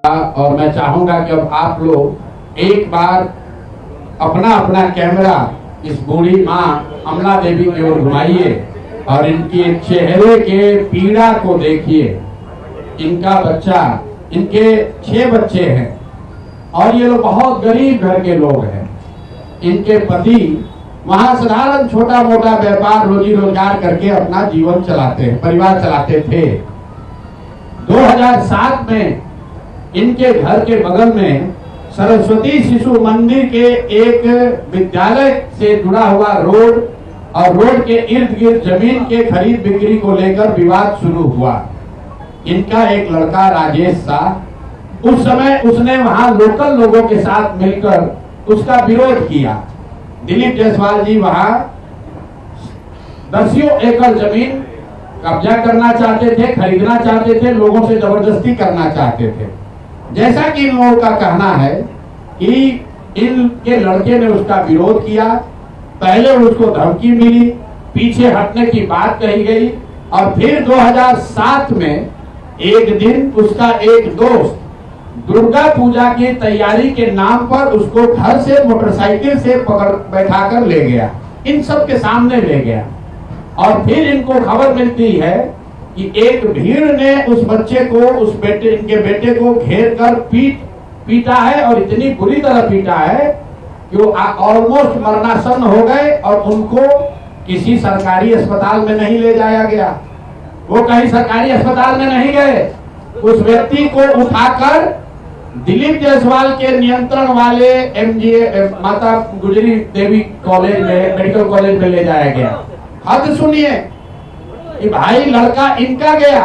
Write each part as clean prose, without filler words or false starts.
और मैं चाहूंगा कि अब आप लोग एक बार अपना अपना कैमरा इस बूढ़ी माँ अमला देवी की ओर घुमाइए और इनके चेहरे के पीड़ा को देखिए। इनका बच्चा, इनके 6 बच्चे हैं और ये लोग बहुत गरीब घर के लोग हैं। इनके पति वहां साधारण छोटा मोटा व्यापार रोजी रोजगार करके अपना जीवन चलाते हैं, परिवार चलाते थे। 2007 में इनके घर के बगल में सरस्वती शिशु मंदिर के एक विद्यालय से जुड़ा हुआ रोड और रोड के इर्द गिर्द जमीन के खरीद बिक्री को लेकर विवाद शुरू हुआ। इनका एक लड़का राजेश शाह, उस समय उसने वहां लोकल लोगों के साथ मिलकर उसका विरोध किया। दिलीप जायसवाल जी वहां दसियों एकड़ जमीन कब्जा करना चाहते थे, खरीदना चाहते थे, लोगों से जबरदस्ती करना चाहते थे। जैसा कि इन लोगों का कहना है कि इनके लड़के ने उसका विरोध किया, पहले उसको धमकी मिली, पीछे हटने की बात कही गई और फिर 2007 में एक दिन उसका एक दोस्त दुर्गा पूजा की तैयारी के नाम पर उसको घर से मोटरसाइकिल से पकड़ बैठाकर ले गया, इन सब के सामने ले गया। और फिर इनको खबर मिलती है कि एक भीड़ ने उस बच्चे को, इनके बेटे को घेर कर पीटा है और इतनी बुरी तरह पीटा है कि वो ऑलमोस्ट मरणासन हो गए और उनको किसी सरकारी अस्पताल में नहीं ले जाया गया। वो कहीं सरकारी अस्पताल में नहीं गए, उस व्यक्ति को उठाकर दिलीप जायसवाल के नियंत्रण वाले MGA माता गुजरी देवी कॉलेज में, मेडिकल कॉलेज में ले जाया गया। हद सुनिए कि भाई लड़का इनका गया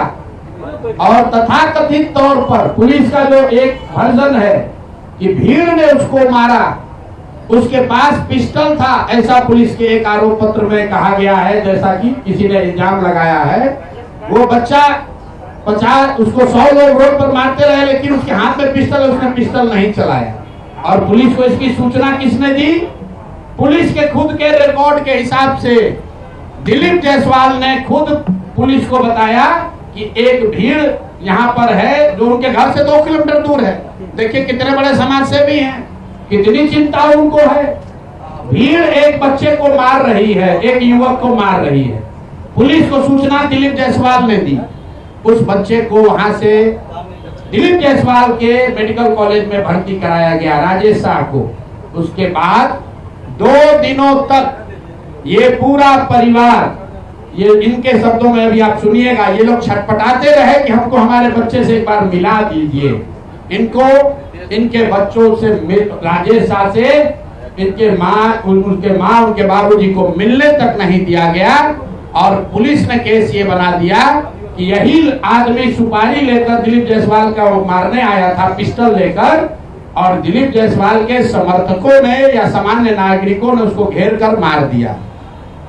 और तथाकथित तौर पर पुलिस का जो एक वर्जन है कि भीड़ ने उसको मारा, उसके पास पिस्टल था, ऐसा पुलिस के एक आरोप पत्र में कहा गया है, जैसा कि किसी ने इल्जाम लगाया है। वो बच्चा 50 उसको 100 लोग रोड पर मारते रहे लेकिन उसके हाथ में पिस्टल है, उसने पिस्टल नहीं चलाया। और पुलिस को इसकी सूचना किसने दी? पुलिस के खुद के रिकॉर्ड के हिसाब से दिलीप जायसवाल ने खुद पुलिस को बताया कि एक भीड़ यहाँ पर है जो उनके घर से 2 किलोमीटर दूर है। देखिए कितने बड़े समाज सेवी हैं, कितनी चिंता उनको है। भीड़ एक बच्चे को मार रही है, एक युवक को मार रही है। पुलिस को सूचना दिलीप जायसवाल ने दी, उस बच्चे को वहां से दिलीप जायसवाल के मेडिकल कॉलेज में भर्ती कराया गया, राजेश शाह को। उसके बाद 2 दिनों तक ये पूरा परिवार, ये इनके शब्दों में अभी आप सुनिएगा, ये लोग छटपटाते रहे कि हमको हमारे बच्चे से एक बार मिला दीजिए। इनको इनके बच्चों से, राजेश शाह से उनके माँ उनके बाबूजी को मिलने तक नहीं दिया गया। और पुलिस ने केस ये बना दिया कि यही आदमी सुपारी लेकर दिलीप जायसवाल का वो मारने आया था, पिस्टल लेकर, और दिलीप जायसवाल के समर्थकों ने या सामान्य नागरिकों ने उसको घेर कर मार दिया।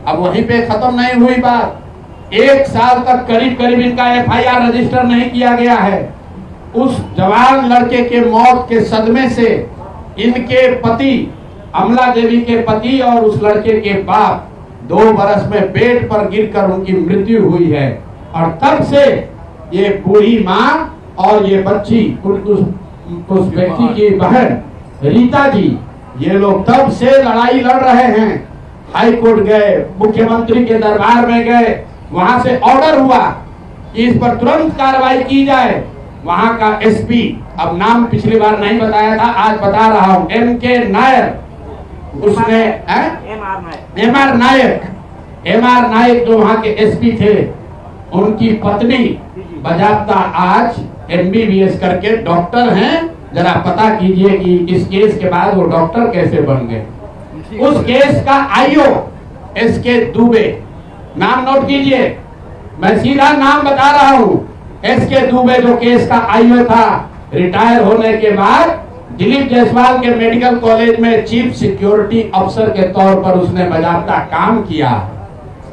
अब वहीं पे खत्म नहीं हुई बात, 1 साल तक करीब करीब इनका FIR रजिस्टर नहीं किया गया है। उस जवान लड़के के मौत के सदमे से इनके पति, अमला देवी के पति और उस लड़के के बाप 2 बरस में बेड पर गिरकर उनकी मृत्यु हुई है। और तब से ये बूढ़ी माँ और ये बच्ची, उस व्यक्ति की बहन रीता जी, ये लोग तब से लड़ाई लड़ रहे हैं। हाई कोर्ट गए, मुख्यमंत्री के दरबार में गए, वहां से ऑर्डर हुआ कि इस पर तुरंत कार्रवाई की जाए। वहां का SP, अब नाम पिछली बार नहीं बताया था, आज बता रहा हूं, MK नायर, उसने MR नायक जो वहां के SP थे, उनकी पत्नी बजाबता आज MBBS करके डॉक्टर हैं। जरा पता कीजिए कि इस केस के बाद वो डॉक्टर कैसे बन गए। उस केस का IO SK दुबे, नाम नोट कीजिए, मैं सीधा नाम बता रहा हूं। SK दुबे जो केस का IO था, रिटायर होने के बाद दिलीप जायसवाल के मेडिकल कॉलेज में चीफ सिक्योरिटी अफसर के तौर पर उसने बाकायदा काम किया।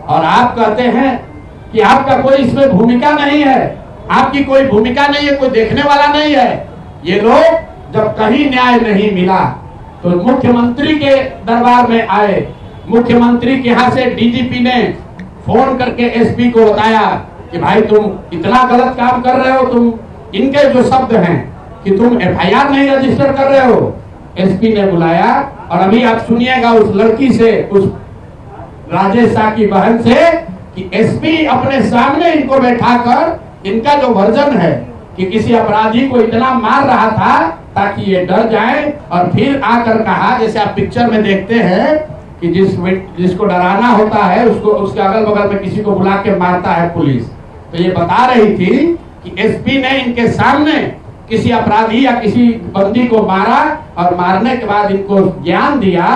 और आप कहते हैं कि आपका कोई इसमें भूमिका नहीं है, आपकी कोई भूमिका नहीं है, कोई देखने वाला नहीं है। ये लोग जब कहीं न्याय नहीं मिला तो मुख्यमंत्री के दरबार में आए। मुख्यमंत्री के यहाँ से DGP ने फोन करके SP को बताया कि भाई तुम इतना गलत काम कर रहे हो, तुम, इनके जो शब्द हैं कि तुम एफआईआर नहीं रजिस्टर कर रहे हो। एसपी ने बुलाया और अभी आप सुनिएगा उस लड़की से, उस राजेश शाह की बहन से, कि एसपी अपने सामने इनको बैठाकर इनका जो वर्जन है कि किसी अपराधी को इतना मार रहा था ताकि ये डर जाए, और फिर आकर कहा, जैसे आप पिक्चर में देखते हैं कि जिसको डराना होता है उसको उसके अगल बगल में किसी को बुला के मारता है पुलिस। तो ये बता रही थी कि एसपी ने इनके सामने किसी अपराधी या किसी बंदी को मारा और मारने के बाद इनको ज्ञान दिया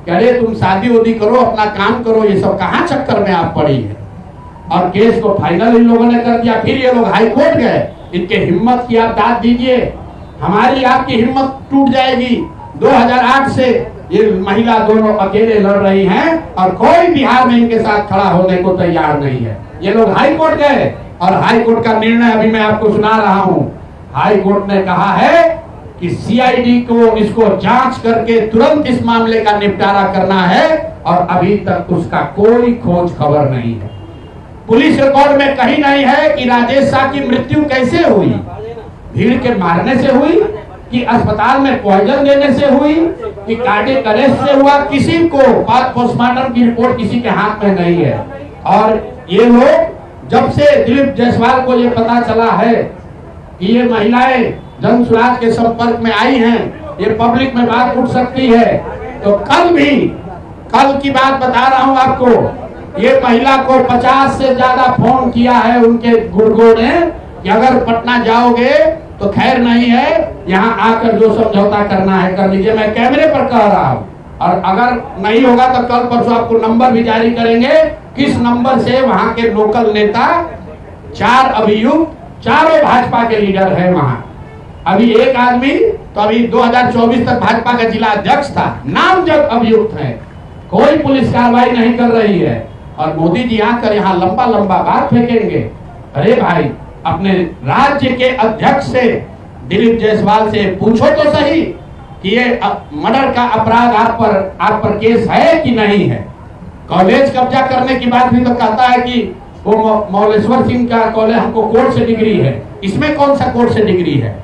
कि अरे तुम शादी उदी करो, अपना काम करो, ये सब कहाँ चक्कर में आप पड़ी है। और केस को फाइनल इन लोगों ने कर दिया। फिर ये लोग हाई कोर्ट गए, इनके हिम्मत की आप दाद दीजिए, हमारी आपकी हिम्मत टूट जाएगी। 2008 से ये महिला दोनों अकेले लड़ रही हैं और कोई बिहार में इनके साथ खड़ा होने को तैयार नहीं है। ये लोग हाई कोर्ट गए और हाई कोर्ट का निर्णय अभी मैं आपको सुना रहा हूं। हाई कोर्ट ने कहा है कि सीआईडी को इसको जांच करके तुरंत इस मामले का निपटारा करना है और अभी तक उसका कोई खोज खबर नहीं है। पुलिस रिकॉर्ड में कहीं नहीं है कि राजेश शाह की मृत्यु कैसे हुई, भीड़ के मारने से हुई कि अस्पताल में पॉइजन देने से हुई कि कार्डियक अरेस्ट से हुआ, किसी को पोस्टमार्टम की रिपोर्ट किसी के हाथ में नहीं है। और ये लोग जब से दिलीप जायसवाल को ये पता चला है कि ये महिलाएं जन सुराज के संपर्क में आई हैं, ये पब्लिक में बात उठ सकती है, तो कल की बात बता रहा हूं आपको, ये महिला को 50 से ज्यादा फोन किया है उनके गुर्गों ने कि अगर पटना जाओगे तो खैर नहीं है, यहाँ आकर जो समझौता करना है कर लीजिए। मैं कैमरे पर कह रहा हूँ, और अगर नहीं होगा तो कल परसों आपको नंबर भी जारी करेंगे किस नंबर से वहां के लोकल नेता, 4 अभियुक्त, चारों भाजपा के लीडर है वहां। अभी एक आदमी तो अभी 2024 तक भाजपा का जिला अध्यक्ष था, नामजद अभियुक्त है, कोई पुलिस कार्रवाई नहीं कर रही है। और मोदी जी आकर यहाँ लंबा लंबा बात फेंकेंगे। अरे भाई, अपने राज्य के अध्यक्ष से, दिलीप जायसवाल से पूछो तो सही कि ये मर्डर का अपराध आप पर केस है कि नहीं है। कॉलेज कब्जा करने की बात भी तो कहता है कि वो मौलेश्वर सिंह का कॉलेज हमको कोर्ट से डिग्री है, इसमें कौन सा कोर्ट से डिग्री है।